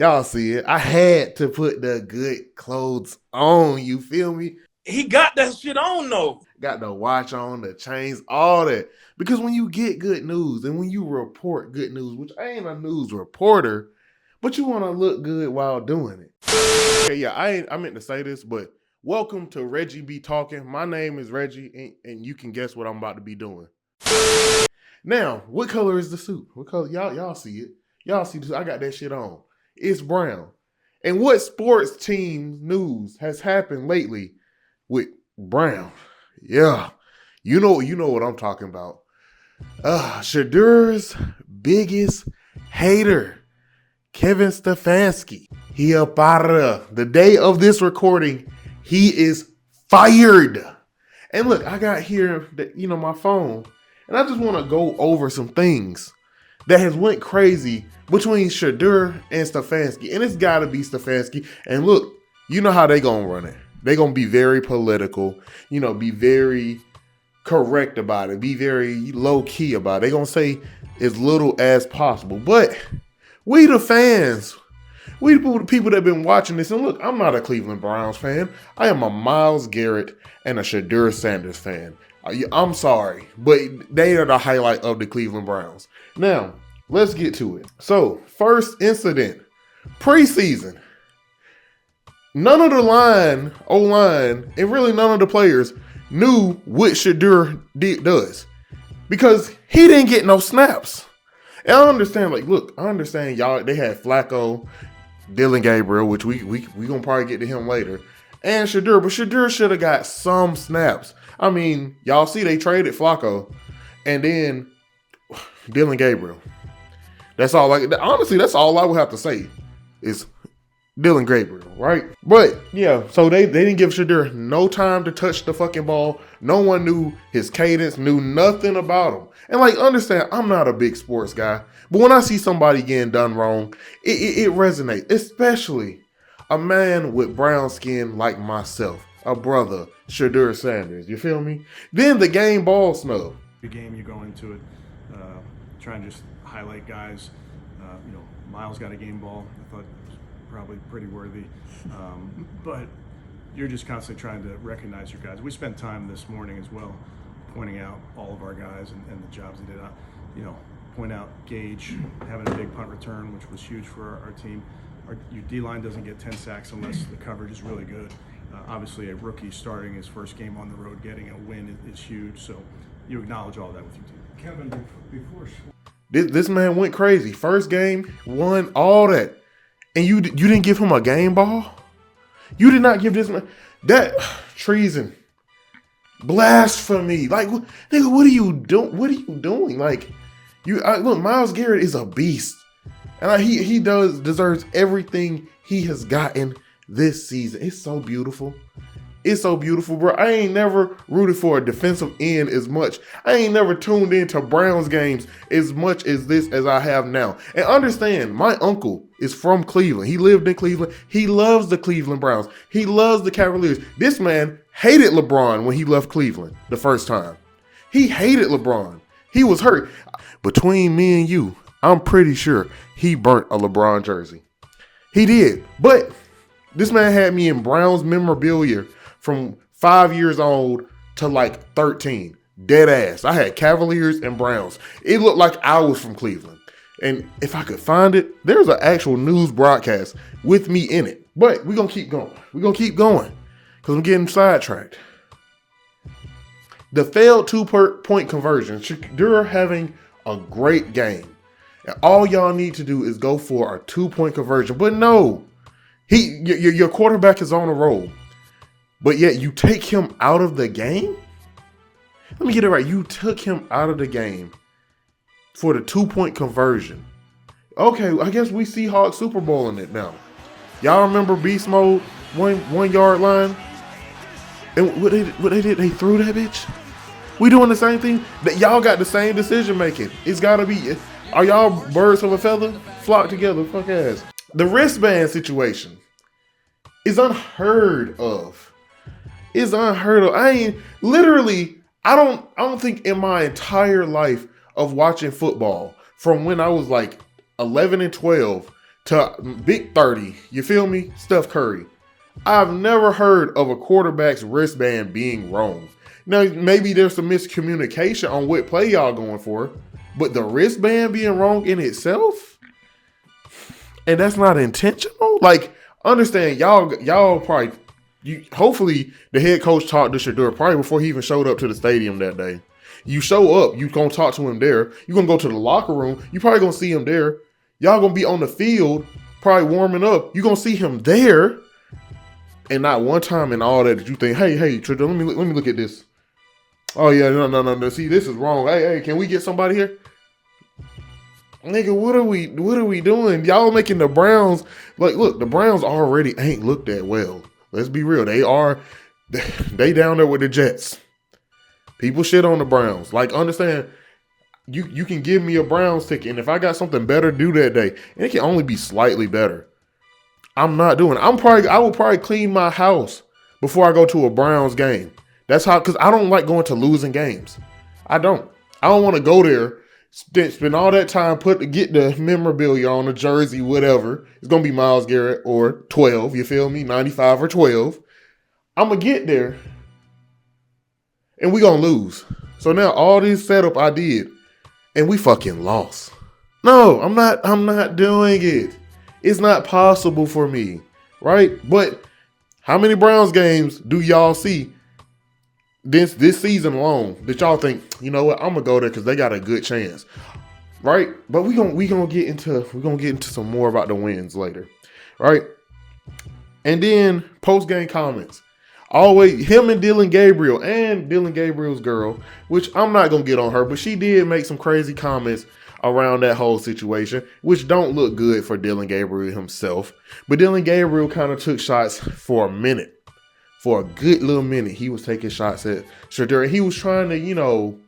Y'all see it. I had to put the good clothes on. You feel me? He got that shit on though. Got the watch on, the chains, all that. Because when you get good news and when you report good news, which I ain't a news reporter, but you want to look good while doing it. Okay, yeah, I meant to say this, but welcome to Reggie Be Talking. My name is Reggie, and you can guess what I'm about to be doing. Now, what color is the suit? What color? Y'all see it. Y'all see this. I got that shit on. It's brown. And what sports team news has happened lately with brown? Yeah. You know what I'm talking about. Shedeur's biggest hater, Kevin Stefanski. He up out of the day of this recording. He is fired. And look, I got here, my phone, and I just want to go over some things that has went crazy between Shedeur and Stefanski. And it's got to be Stefanski. And look, you know how they going to run it. They going to be very political, be very correct about it, be very low key about it. They going to say as little as possible. But we the fans, we the people that have been watching this, and look, I'm not a Cleveland Browns fan. I am a Myles Garrett and a Shedeur Sanders fan. I'm sorry, but they are the highlight of the Cleveland Browns. Now, let's get to it. So, first incident, preseason. None of the O-line, and really none of the players knew what Shedeur does because he didn't get no snaps. And I understand, y'all, they had Flacco, Dylan Gabriel, which we gonna probably get to him later, and Shedeur, but Shedeur should have got some snaps. I mean, y'all see they traded Flacco, and then Dylan Gabriel. That's all. Honestly, that's all I would have to say is Dylan Gabriel, right? But yeah, so they didn't give Shedeur no time to touch the fucking ball. No one knew his cadence, knew nothing about him. And understand, I'm not a big sports guy, but when I see somebody getting done wrong, it resonates, especially a man with brown skin like myself, a brother, Shedeur Sanders. You feel me? Then the game ball snub. The game you go into it, trying to just highlight guys. Miles got a game ball. I thought it was probably pretty worthy, but you're just constantly trying to recognize your guys. We spent time this morning as well pointing out all of our guys and the jobs they did. Point out Gage having a big punt return, which was huge for our team. Your D-line doesn't get 10 sacks unless the coverage is really good. Obviously, a rookie starting his first game on the road, getting a win is huge. So you acknowledge all that with your team. Kevin, before this man went crazy. First game, won all that, and you didn't give him a game ball. You did not give this man that treason, blasphemy. Nigga, what are you doing? What are you doing? Look, Myles Garrett is a beast, and he deserves everything he has gotten this season. It's so beautiful. It's so beautiful, bro. I ain't never rooted for a defensive end as much. I ain't never tuned into Browns games as much as I have now. And understand, my uncle is from Cleveland. He lived in Cleveland. He loves the Cleveland Browns. He loves the Cavaliers. This man hated LeBron when he left Cleveland the first time. He hated LeBron. He was hurt. Between me and you, I'm pretty sure he burnt a LeBron jersey. He did. But this man had me in Browns memorabilia from 5 years old to 13. Dead ass. I had Cavaliers and Browns. It looked like I was from Cleveland. And if I could find it, there's an actual news broadcast with me in it. But we're going to keep going. We're going to keep going because I'm getting sidetracked. The failed two-point conversion. Shedeur having a great game. And all y'all need to do is go for a two-point conversion. But no, your quarterback is on a roll. But yet you take him out of the game? Let me get it right. You took him out of the game for the two-point conversion. Okay, I guess we Seahawks Super Bowl in it now. Y'all remember beast mode, one yard line? And what they did, they threw that bitch? We doing the same thing? That y'all got the same decision making. It's gotta be, are y'all birds of a feather? Flock together, fuck ass. The wristband situation is unheard of. Is unheard of. I don't think in my entire life of watching football from when I was 11 and 12 to big 30. You feel me? Steph Curry. I've never heard of a quarterback's wristband being wrong. Now, maybe there's some miscommunication on what play y'all going for, but the wristband being wrong in itself? And that's not intentional? Like, understand, y'all probably, hopefully the head coach talked to Shedeur probably before he even showed up to the stadium that day. You show up, you gonna talk to him there. You gonna go to the locker room, you probably gonna see him there. Y'all gonna be on the field, probably warming up. You gonna see him there. And not one time in all that you think, hey, Shedeur, let me look at this. Oh yeah, no. See, this is wrong. Hey, can we get somebody here? Nigga, what are we doing? Y'all making the Browns like, look, the Browns already ain't looked that well. Let's be real. They down there with the Jets. People shit on the Browns. Like, understand, you can give me a Browns ticket, and if I got something better to do that day, and it can only be slightly better, I'm not doing it. I will probably clean my house before I go to a Browns game. That's how, because I don't like going to losing games. I don't want to go there, spend all that time, get the memorabilia on the jersey, whatever. It's going to be Myles Garrett or 12, you feel me? 95 or 12. I'm going to get there, and we going to lose. So now all this setup I did, and we fucking lost. No, I'm not doing it. It's not possible for me, right? But how many Browns games do y'all see this season alone that y'all think, you know what, I'm gonna go there because they got a good chance, right? But we gonna get into some more about the wins later, right? And then post game comments, always him and Dylan Gabriel's girl, which I'm not gonna get on her, but she did make some crazy comments around that whole situation, which don't look good for Dylan Gabriel himself. But Dylan Gabriel kind of took shots for a minute. For a good little minute, he was taking shots at Shedeur. He was trying to,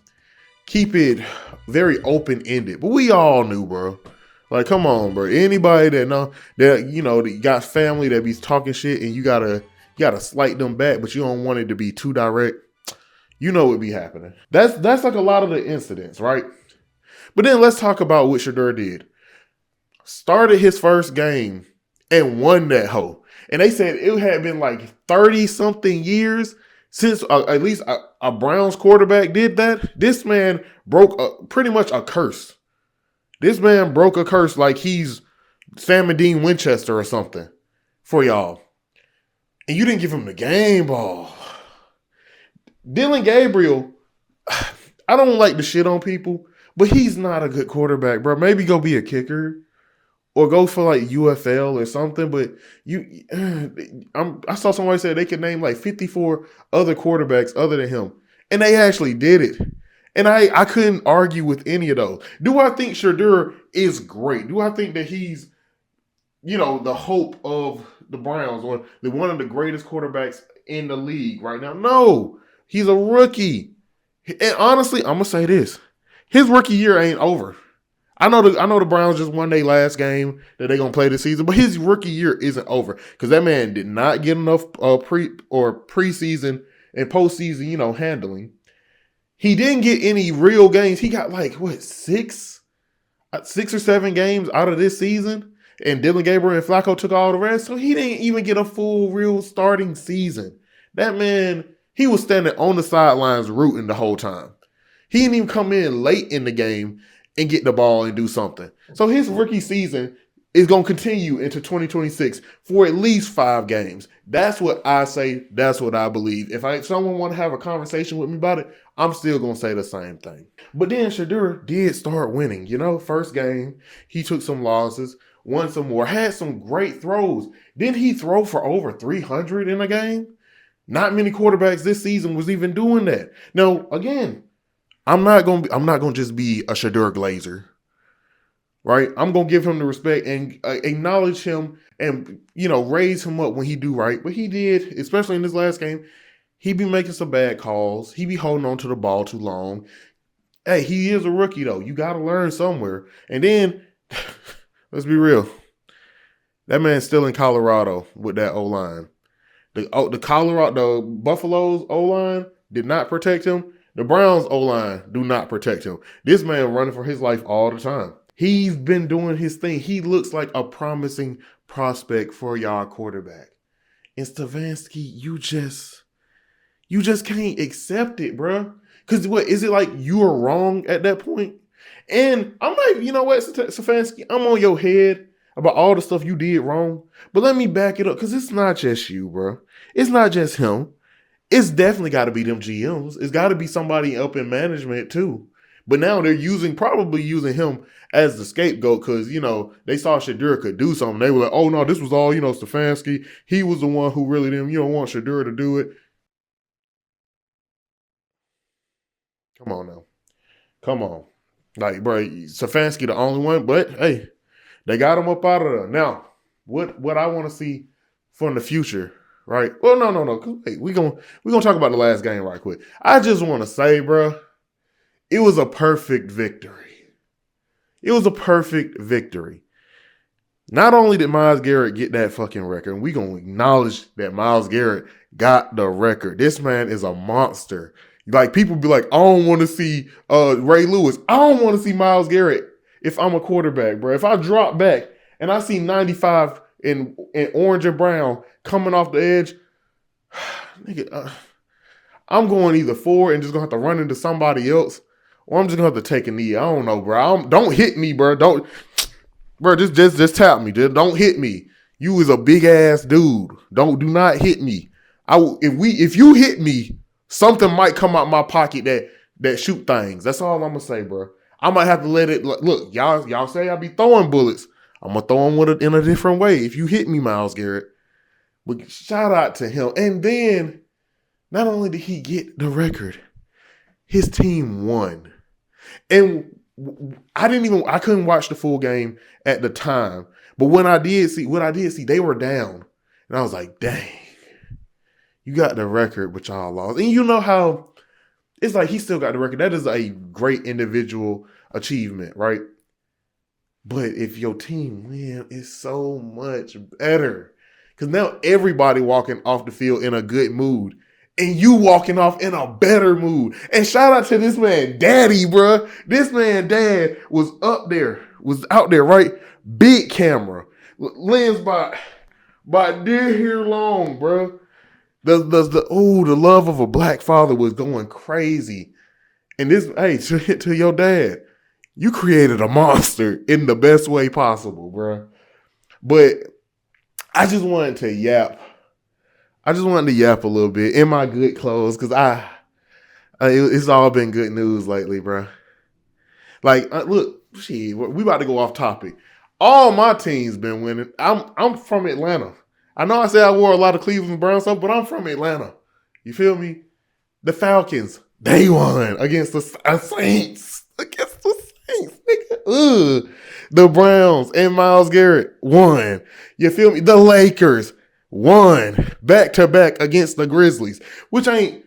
keep it very open-ended. But we all knew, bro. Like, come on, bro. Anybody that got family that be talking shit and you gotta slight them back, but you don't want it to be too direct, what be happening. That's like a lot of the incidents, right? But then let's talk about what Shedeur did. Started his first game and won that hoe. And they said it had been like 30-something years since at least a Browns quarterback did that. This man broke pretty much a curse. This man broke a curse like he's Sam and Dean Winchester or something for y'all. And you didn't give him the game ball. Dylan Gabriel, I don't like to shit on people, but he's not a good quarterback, bro. Maybe go be a kicker. Or go for like UFL or something, but I saw somebody say they could name like 54 other quarterbacks other than him, and they actually did it. And I couldn't argue with any of those. Do I think Shedeur is great? Do I think that he's, the hope of the Browns or one of the greatest quarterbacks in the league right now? No, he's a rookie. And honestly, I'm gonna say this: his rookie year ain't over. I know the Browns just won their last game that they're gonna play this season, but his rookie year isn't over because that man did not get enough preseason and postseason, handling. He didn't get any real games. He got like six or seven games out of this season, and Dylan Gabriel and Flacco took all the rest, so he didn't even get a full real starting season. That man, he was standing on the sidelines rooting the whole time. He didn't even come in late in the game and get the ball and do something. So his rookie season is going to continue into 2026 for at least 5 games. That's what I say. That's what I believe. If someone want to have a conversation with me about it, I'm still going to say the same thing. But then Shedeur did start winning. First game, he took some losses, won some more, had some great throws. Didn't he throw for over 300 in a game? Not many quarterbacks this season was even doing that. Now, again, I'm not gonna just be a Shedeur Glazer, right? I'm gonna give him the respect and acknowledge him and raise him up when he do right. But he did, especially in this last game, he be making some bad calls. He be holding on to the ball too long. Hey, he is a rookie though. You got to learn somewhere. And then let's be real, that man's still in Colorado with that O-line. The Buffalo's O-line did not protect him. The Browns O-line do not protect him. This man running for his life all the time. He's been doing his thing. He looks like a promising prospect for y'all quarterback. And Stefanski, you just can't accept it, bro. Because what is it like you are wrong at that point? And I'm like, you know what, Stefanski, I'm on your head about all the stuff you did wrong. But let me back it up, because it's not just you, bro. It's not just him. It's definitely got to be them GMs. It's got to be somebody up in management too. But now they're probably using him as the scapegoat because, you know, they saw Shedeur could do something. They were like, oh, no, this was all, you know, Stefanski. He was the one who really didn't, want Shedeur to do it. Come on now. Come on. Like, bro, Stefanski the only one. But, hey, they got him up out of there. Now, what I want to see from the future, right? Well, no. Hey, we gonna talk about the last game right quick. I just want to say, bro, it was a perfect victory. It was a perfect victory. Not only did Myles Garrett get that fucking record, and we going to acknowledge that Myles Garrett got the record. This man is a monster. Like, people be like, I don't want to see Ray Lewis. I don't want to see Myles Garrett if I'm a quarterback, bro. If I drop back and I see 95 in orange and brown coming off the edge, nigga, I'm going either forward and just going to have to run into somebody else, or I'm just gonna have to take a knee. I don't know, bro. Don't hit me, bro. Just tap me. Don't hit me. You is a big ass dude. Do not hit me. If you hit me, something might come out my pocket that shoot things. That's all I'm gonna say, bro. I might have to let it look. Y'all say I be throwing bullets. I'm gonna throw them in a different way. If you hit me, Myles Garrett. But shout out to him. And then not only did he get the record, his team won. And I couldn't watch the full game at the time. But what I did see, they were down. And I was like, dang, you got the record, but y'all lost. And you know how it's like he still got the record. That is a great individual achievement, right? But if your team win, it's so much better. Because now everybody walking off the field in a good mood. And you walking off in a better mood. And shout out to this man, Daddy, bro. This man, Dad, was out there, right? Big camera. Lens by dear here long, bro. The love of a black father was going crazy. And this, hey, to your dad, you created a monster in the best way possible, bro. But I just wanted to yap a little bit in my good clothes because it's all been good news lately, bro. Like, look, shit, we about to go off topic. All my teams been winning. I'm from Atlanta. I know I said I wore a lot of Cleveland Browns stuff, but I'm from Atlanta. You feel me? The Falcons, they won against the Saints. Against the Saints, nigga. The Browns and Myles Garrett won. You feel me? The Lakers won back-to-back against the Grizzlies, which ain't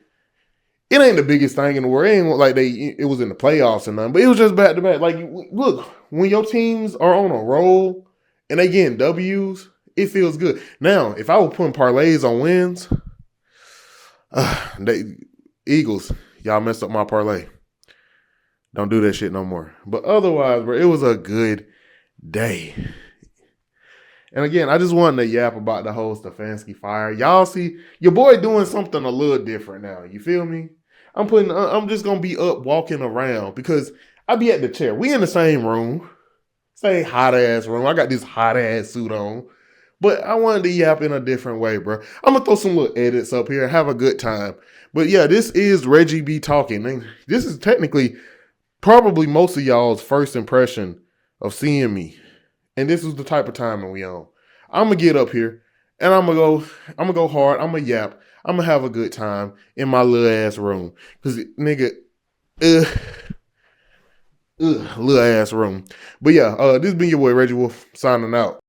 the biggest thing in the world. It ain't like it was in the playoffs and nothing, but it was just back-to-back. Like, look, when your teams are on a roll and they getting W's, it feels good. Now, if I were putting parlays on wins, Eagles, y'all messed up my parlay. Don't do that shit no more. But otherwise, bro, it was a good day. And again, I just wanted to yap about the whole Stefanski fire. Y'all see your boy doing something a little different now. You feel me? I'm just gonna be up walking around because I be at the chair. We in the same room, same hot ass room. I got this hot ass suit on, but I wanted to yap in a different way, bro. I'm gonna throw some little edits up here, have a good time. But yeah, this is Reggie B talking. And this is technically probably most of y'all's first impression of seeing me. And this is the type of time we on. I'm gonna get up here and I'm gonna go hard. I'm gonna yap. I'm gonna have a good time in my little ass room. Cause nigga, little ass room. But yeah, this been your boy Reggie Wolf signing out.